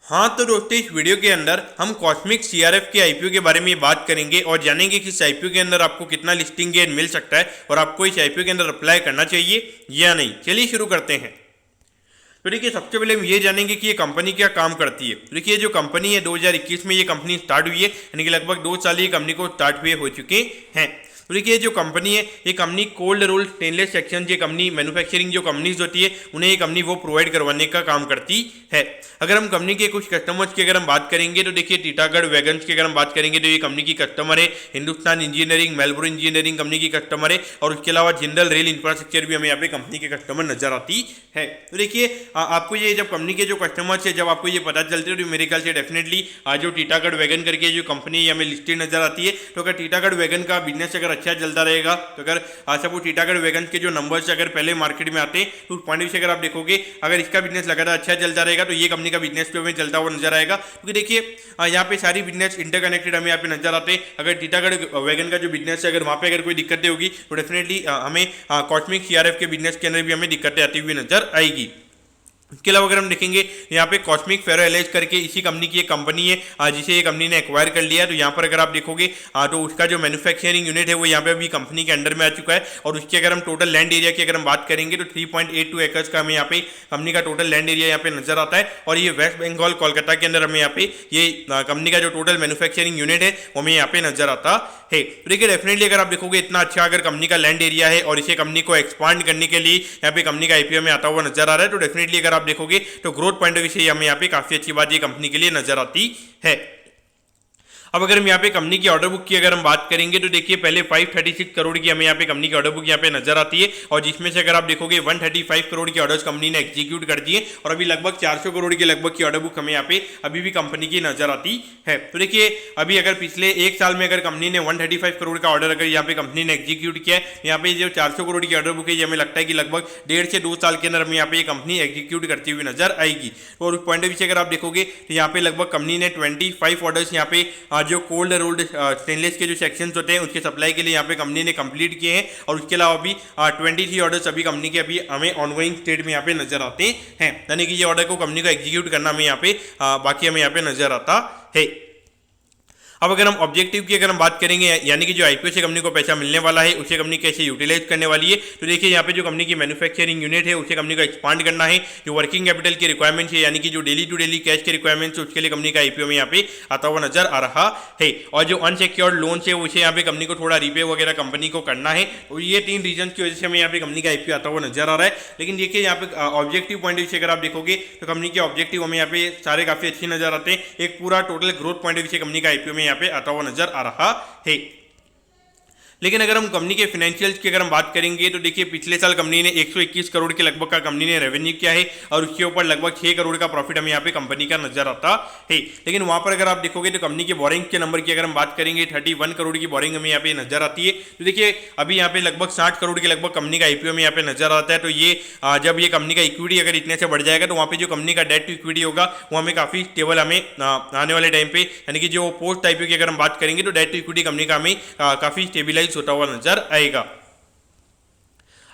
हाँ तो दोस्तों, इस वीडियो के अंदर हम कॉस्मिक सीआरएफ के आईपीओ के बारे में बात करेंगे और जानेंगे कि इस आईपीओ के अंदर आपको कितना लिस्टिंग गेन मिल सकता है और आपको इस आईपीओ के अंदर अप्लाई करना चाहिए या नहीं। चलिए शुरू करते हैं। तो देखिए, सबसे पहले हम ये जानेंगे कि ये कंपनी क्या काम करती है। देखिए, जो कंपनी है 2021 में ये कंपनी स्टार्ट हुई है, यानी कि लगभग 2 साल ये कंपनी को स्टार्ट हुए हो चुके हैं। तो देखिए, जो कंपनी है ये company cold roll stainless section, ये कंपनी मैन्युफैक्चरिंग जो कंपनीज होती है उन्हें ये कंपनी वो प्रोवाइड करवाने का काम करती है। अगर हम कंपनी के कुछ कस्टमर्स की अगर हम बात करेंगे तो देखिए, टीटागढ़ वैगन्स की अगर हम बात करेंगे तो ये कंपनी की कस्टमर है। Hindustan engineering, Melbourne engineering company की कस्टमर है और उसके अलावा जिंदल रेल इंफ्रास्ट्रक्चर भी हमें यहाँ पे कंपनी के कस्टमर नजर आती है। तो देखिए, आपको ये जब कंपनी के जो कस्टमर्स है जब आपको ये पता चलते हैं तो मेरे ख्याल से डेफिनेटली जो टीटागढ़ वैगन करके जो कंपनी है हमें लिस्टेड नजर आती है। तो अगर टीटागढ़ वैगन का बिजनेस अगर अच्छा चलता रहेगा तो अगर सब टीटागढ़ वैगन के जो नंबर्स अगर पहले मार्केट में आते हैं तो उस पॉइंट से अगर आप देखोगे अगर इसका बिजनेस लगातार अच्छा चलता रहेगा तो ये कंपनी का बिजनेस भी हमें चलता हुआ नजर आएगा। क्योंकि देखिए, यहाँ पे सारी बिजनेस इंटरकनेक्टेड हमें यहाँ पे नजर आते हैं। अगर टीटागढ़ वैगन का जो बिजनेस है अगर वहाँ पे अगर कोई दिक्कतें होगी तो डेफिनेटली हमें कॉस्मिक सीआरएफ के बिजनेस के अंदर भी हमें दिक्कतें आती हुई नजर आएगी। इसके अलावा अगर हम देखेंगे यहाँ पे कॉस्मिक फेरो एलाइज करके इसी कंपनी की एक कंपनी है जिसे ये कंपनी ने एक्वायर कर लिया है। तो यहाँ पर अगर आप देखोगे तो उसका जो मैन्युफैक्चरिंग यूनिट है वो यहाँ पे अभी कंपनी के अंडर में आ चुका है। और उसकी अगर हम टोटल लैंड एरिया की अगर हम बात करेंगे तो 3.82 एकर्स का हमें यहाँ पे कंपनी का टोटल लैंड एरिया यहाँ पे नजर आता है। और ये वेस्ट बंगाल कोलकाता के अंदर हमें यहाँ पे ये कंपनी का जो टोटल मैन्युफैक्चरिंग यूनिट है वो हमें यहाँ पे नजर आता है। तो देखिए, डेफिनेटली अगर आप देखोगे इतना अच्छा अगर कंपनी का लैंड एरिया है और इसे कंपनी को एक्सपांड करने के लिए यहाँ पे कंपनी का आईपीओ में आता हुआ नजर आ रहा है। तो डेफिनेटली अगर आप देखोगे तो ग्रोथ पॉइंट ऑफ व्यू से हमें यहाँ पे काफी अच्छी बात ये कंपनी के लिए नजर आती है। अब अगर हम यहाँ पे कंपनी की ऑर्डर बुक की अगर हम बात करेंगे तो देखिए, पहले 536 करोड़ की हमें यहाँ पे कंपनी की ऑर्डर बुक यहाँ पे नजर आती है और जिसमें से अगर आप देखोगे 135 करोड़ की ऑर्डर्स कंपनी ने एग्जीक्यूट कर दिए और अभी लगभग 400 करोड़ के लगभग की ऑर्डर बुक हमें यहाँ पे अभी भी कंपनी की नजर आती है। तो देखिए, अभी अगर पिछले एक साल में अगर कंपनी ने 135 करोड़ का ऑर्डर अगर यहाँ पे कंपनी ने एग्जीक्यूट किया है, यहाँ पे जो 400 करोड़ की ऑर्डर बुक है हमें लगता है कि लगभग 1.5 से 2 साल के अंदर हमें यहाँ पे कंपनी एग्जीक्यूट करती हुई नजर आएगी। और उस पॉइंट ऑफ व्यू से अगर आप देखोगे तो यहाँ पे लगभग कंपनी ने 25 ऑर्डर्स यहाँ पे जो कोल्ड रोल्ड स्टेनलेस के जो सेक्शंस होते हैं उसके सप्लाई के लिए यहाँ पे कंपनी ने कंप्लीट किए हैं। और उसके अलावा भी 23 ऑर्डर्स अभी कंपनी के अभी हमें ऑनगोइंग स्टेट में यहाँ पे नजर आते हैं। यानी कि ये ऑर्डर को कंपनी को एग्जीक्यूट करना हमें यहाँ पे बाकी हमें यहाँ पे नजर आता है। अब अगर हम ऑब्जेक्टिव की अगर हम बात करेंगे, यानी कि जो आईपीओ से कंपनी को पैसा मिलने वाला है उसे कंपनी कैसे यूटिलाइज करने वाली है, तो देखिए यहाँ पे जो कंपनी की मैन्युफैक्चरिंग यूनिट है उसे कंपनी को एक्सपांड करना है। जो वर्किंग कैपिटल की रिक्वायरमेंट्स है, यानी कि जो डेली टू डेली कैश के रिक्वायरमेंट्स है उसके लिए कंपनी का आईपीओ में यहाँ पे आता हुआ नजर आ रहा है। और जो अनसिक्योर्ड लोन है उसे यहाँ पे कंपनी को थोड़ा रिपे वगैरह कंपनी को करना है। तो ये 3 रीजन की वजह से हमें यहाँ पे कंपनी का आईपीओ आता हुआ नजर आ रहा है। लेकिन देखिए, यहाँ पे ऑब्जेक्टिव पॉइंट से अगर आप देखोगे तो कंपनी के ऑब्जेक्टिव हमें यहाँ पे सारे काफी अच्छे नजर आते हैं। एक पूरा टोटल ग्रोथ पॉइंट से कंपनी का आईपीओ में यहाँ पे आता हुआ नजर आ रहा है। लेकिन अगर हम कंपनी के फाइनेंशियल्स की अगर हम बात करेंगे तो देखिए, पिछले साल कंपनी ने 121 करोड़ के लगभग का कंपनी ने रेवेन्यू किया है और उसके ऊपर लगभग 6 करोड़ का प्रॉफिट हमें यहाँ पे कंपनी का नजर आता है। लेकिन वहां पर अगर आप देखोगे तो कंपनी के बोरिंग के नंबर की अगर हम बात करेंगे 31 करोड़ की बोरिंग हमें यहाँ पे नजर आती है। तो देखिए, अभी यहाँ पे लगभग 60 करोड़ के लगभग कंपनी का आईपीओ में यहाँ पे नजर आता है। तो ये जब ये कंपनी का इक्विटी अगर इतने से बढ़ जाएगा तो वहाँ पे जो कंपनी का डेट टू इक्विटी होगा वो हमें काफी स्टेबल हमें आने वाले टाइम पे, यानी कि जो पोस्ट आईपीओ की अगर हम बात करेंगे तो डेट टू इक्विटी कंपनी का हमें काफी स्टेबिलाइज होता हुआ नजर आएगा।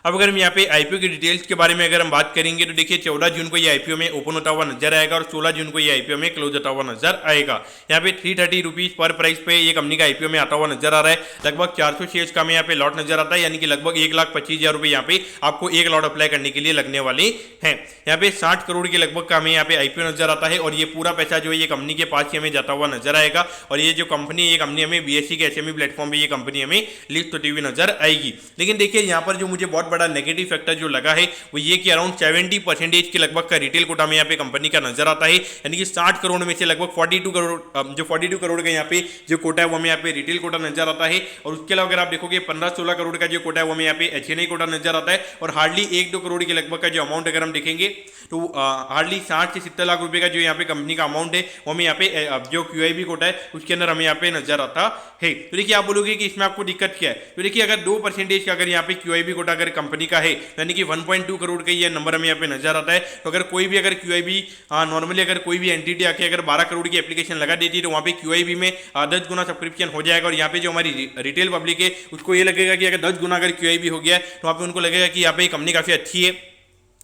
अब अगर हम यहाँ पे आईपीओ की डिटेल्स के बारे में अगर हम बात करेंगे तो देखिए, 14 जून को ये आईपीओ में ओपन होता हुआ नजर आएगा और 16 जून को ये आईपीओ में क्लोज होता हुआ नजर आएगा। यहाँ पे 330 रुपीज पर प्राइस पे ये कंपनी का आईपीओ में आता हुआ नजर आ रहा है। लगभग 400 शेयर्स का हमें यहाँ पे लॉट नजर आता है, यानी कि लगभग 1,25,000 रुपये यहाँ पे आपको एक लॉट अप्लाई करने के लिए लगने वाले हैं। यहाँ पे 60 करोड़ के लगभग का हमें यहाँ पे आईपीओ नजर आता है और ये पूरा पैसा जो है ये कंपनी के पास ही हमें जाता हुआ नजर आएगा। और ये जो कंपनी है ये कंपनी हमें बीएससी के एसएमई प्लेटफॉर्म पे ये कंपनी हमें लिस्ट होती हुई नजर आएगी। लेकिन देखिए, यहाँ पर जो मुझे बहुत बड़ा नेगेटिव फैक्टर जो लगा है वो ये कि अराउंड 70% के लगभग का रिटेल कोटा में यहाँ पे कंपनी का नजर आता है। यानी कि 60 करोड़ में से लगभग 42 करोड़ का यहाँ पे जो कोटा है वो हमें यहाँ पे रिटेल कोटा नजर आता है। और उसके अलावा अगर आप देखोगे 15-16 करोड़ का जो कोटा है वो हमें यहाँ पे एचएनआई कोटा नजर आता है। और हार्डली 1-2 करोड़ के लगभग का जो अमाउंट अगर हम देखेंगे तो हार्डली 60 से 70 लाख रुपए का जो यहाँ पे कंपनी का अमाउंट है वो हमें यहाँ पे जो क्यूआईबी कोटा है उसके अंदर हमें यहाँ पे नजर आता है। तो देखिए, आप बोलोगे कि इसमें आपको दिक्कत क्या है। तो देखिए, अगर 2% का अगर यहाँ पे क्यूआईबी कोटा अगर कंपनी का है, यानी कि 1.2 करोड़ का ये नंबर हमें यहाँ पे नजर आता है। तो अगर कोई भी अगर क्यूआईबी नॉर्मली अगर कोई भी एंटिटी आके अगर 12 करोड़ की एप्लीकेशन लगा देती है तो वहाँ पे क्यूआईबी में 10 गुना सब्सक्रिप्शन हो जाएगा। और यहाँ पे जो हमारी रिटेल पब्लिक है उसको ये लगेगा कि अगर 10 गुना अगर क्यूआईबी हो गया है तो वहाँ पे उनको लगेगा कि यहाँ पे कंपनी काफी अच्छी है।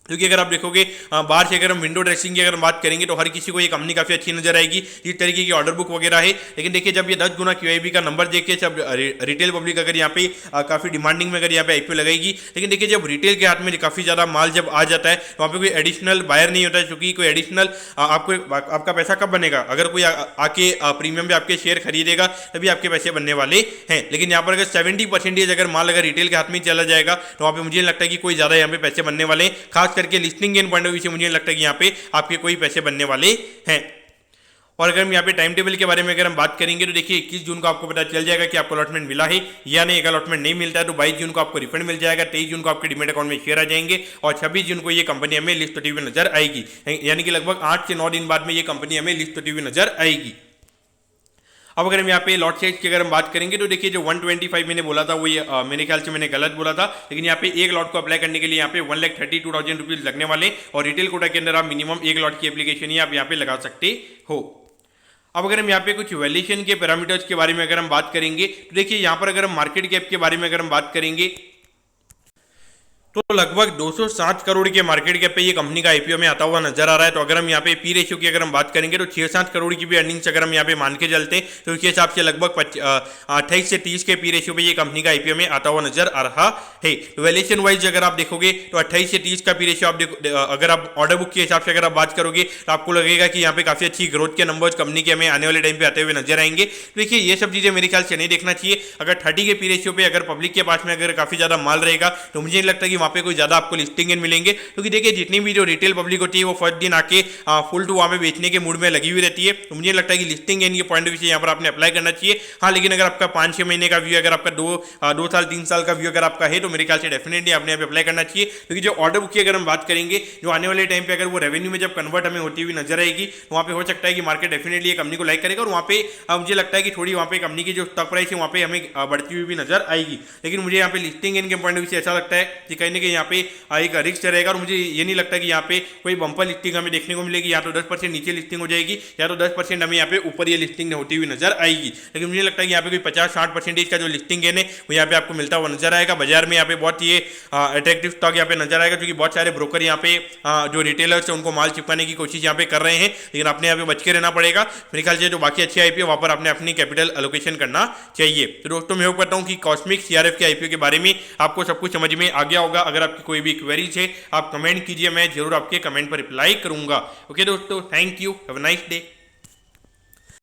क्योंकि अगर आप देखोगे बाहर से अगर हम विंडो ड्रेसिंग की अगर हम बात करेंगे तो हर किसी को ये कंपनी काफी अच्छी नजर आएगी, जिस तरीके की ऑर्डर बुक वगैरह है। लेकिन देखिए जब ये 10 गुना QIB का नंबर देख के सब रिटेल पब्लिक अगर यहाँ पे काफी डिमांडिंग में अगर यहाँ पे IPO लगाएगी, लेकिन देखिए जब रिटेल के हाथ में काफी ज्यादा माल जब आ जाता है तो वहाँ पे कोई एडिशनल बायर नहीं होता है, क्योंकि कोई एडिशनल आपका पैसा कब बनेगा, अगर कोई आके प्रीमियम पे आपके शेयर खरीदेगा तभी आपके पैसे बनने वाले हैं। लेकिन यहाँ पर अगर 70% अगर माल अगर रिटेल के हाथ में चला जाएगा तो वहाँ पे मुझे लगता है कि कोई ज्यादा यहाँ पे पैसे बनने वाले हैं, खास करके listing gain point of view से मुझे लगता है कि यहाँ पे आपके कोई पैसे बनने वाले हैं। और अगर हम यहाँ पे टाइम टेबल के बारे में अगर हम बात करेंगे तो देखिए 21 जून को आपको पता चल जाएगा कि आपको अलॉटमेंट मिला है या नहीं। अगर अलॉटमेंट नहीं मिलता है तो 22 जून को आपको रिफंड मिल जाएगा, 23 जून को आपके डीमैट अकाउंट में शेयर आ जाएंगे और 26 जून को ये कंपनी हमें लिस्ट होती हुई नजर आएगी, यानी कि लगभग 8 से 9 दिन बाद में ये कंपनी हमें लिस्ट होती हुई नजर आएगी। अब अगर हम यहाँ पे लॉट साइज की अगर हम बात करेंगे तो देखिए जो 125 मैंने बोला था वो ये मेरे ख्याल से मैंने गलत बोला था, लेकिन यहाँ पे एक लॉट को अप्लाई करने के लिए यहाँ पे 1,32,000 रुपीज लगने वाले और रिटेल कोटा के अंदर आप मिनिमम एक लॉट की एप्लीकेशन ही आप यहाँ पे लगा सकते हो। अब अगर हम यहाँ पे कुछ वैल्यूएशन के पैरामीटर्स के बारे में अगर हम बात करेंगे तो देखिए यहाँ पर अगर हम मार्केट कैप के बारे में अगर हम बात करेंगे तो लगभग 260 करोड़ के मार्केट कैप पे ये कंपनी का IPO में आता हुआ नजर आ रहा है। तो अगर हम यहाँ पे पी रेशियो की अगर हम बात करेंगे तो 6-7 करोड़ की भी अर्निंग्स अगर हम यहाँ पे मान के चलते हैं तो उसके हिसाब से लगभग 28 से 30 के पी रेशियो पे ये कंपनी का IPO में आता हुआ नजर आ रहा है। तो वैल्यूएशन वाइज अगर आप देखोगे तो 28 से 30 का पी रेशियो आप अगर आप ऑर्डर बुक के हिसाब से अगर आप बात करोगे तो आपको लगेगा कि यहाँ पे काफी अच्छी ग्रोथ के नंबर्स कंपनी के हमें आने वाले टाइम पे आते हुए नजर आएंगे। तो देखिए ये सब चीजें मेरे ख्याल से नहीं देखना चाहिए। अगर 30 के पी रेशियो पे अगर पब्लिक के पास में अगर काफी ज्यादा माल रहेगा तो मुझे नहीं लगता कि वहाँ पे कोई ज्यादा आपको लिस्टिंग इन मिलेंगे, क्योंकि देखिए जितनी भी जो रिटेल पब्लिक होती है वो फर्स्ट दिन आके फुल टू वहाँ पे बेचने के मूड में लगी हुई रहती है। तो मुझे लगता है कि लिस्टिंग इन के पॉइंट ऑफ व्यू से यहाँ पर आपने अप्लाई करना चाहिए। हाँ, लेकिन अगर आपका 5-6 महीने का व्यू, अगर आपका 2 साल 3 साल का व्यू अगर आपका है तो मेरे ख्याल से डेफिनेटली आपने यहाँ पे अप्लाई करना चाहिए। क्योंकि जो ऑर्डर बुक की अगर हम बात करेंगे जो आने वाले टाइम पे अगर वो रेवेन्यू में जब कन्वर्ट हमें होती हुई नजर आएगी तो वहाँ पे हो सकता है कि मार्केट डेफिनेटली कंपनी को लाइक करेगा और वहाँ पे मुझे लगता है कि थोड़ी वहाँ पे कंपनी की जो स्टॉक प्राइस है वहाँ पे हमें बढ़ती हुई भी नजर आएगी। लेकिन मुझे यहाँ पे लिस्टिंग इन के पॉइंट ऑफ व्यू से ऐसा लगता है कि कहीं ना कहीं यहाँ पे एक रिस्क रहेगा और मुझे ये नहीं लगता कि यहाँ पे कोई बम्पर लिस्टिंग हमें देखने को मिलेगी। या तो 10% नीचे लिस्टिंग हो जाएगी या तो 10% हमें यहाँ पे ऊपर ये लिस्टिंग होती हुई नजर आएगी। लेकिन मुझे लगता है कि यहाँ पे कोई 50-60% का जो लिस्टिंग है वो यहाँ पे आपको मिलता हुआ नजर आएगा। बाजार में यहाँ पे बहुत ये अट्रैक्टिव स्टॉक यहाँ पे नजर आएगा, क्योंकि बहुत सारे ब्रोकर यहाँ पे जो रिटेलर्स है उनको माल चिपकाने की कोशिश यहाँ पे कर रहे हैं। लेकिन अपने यहाँ पे बच के रहना पड़ेगा। मेरे ख्याल से जो बाकी अच्छी IPO वहाँ पर आपने अपनी कैपिटल एलोकेशन करना चाहिए। तो दोस्तों मैं होप करता हूँ कि कॉस्मिक CRF के IPO के बारे में आपको सब कुछ समझ में आ गया होगा। अगर आपकी कोई भी क्वेरीज है आप कमेंट कीजिए, मैं जरूर आपके कमेंट पर रिप्लाई करूंगा। ओके दोस्तों, thank you, have a nice day.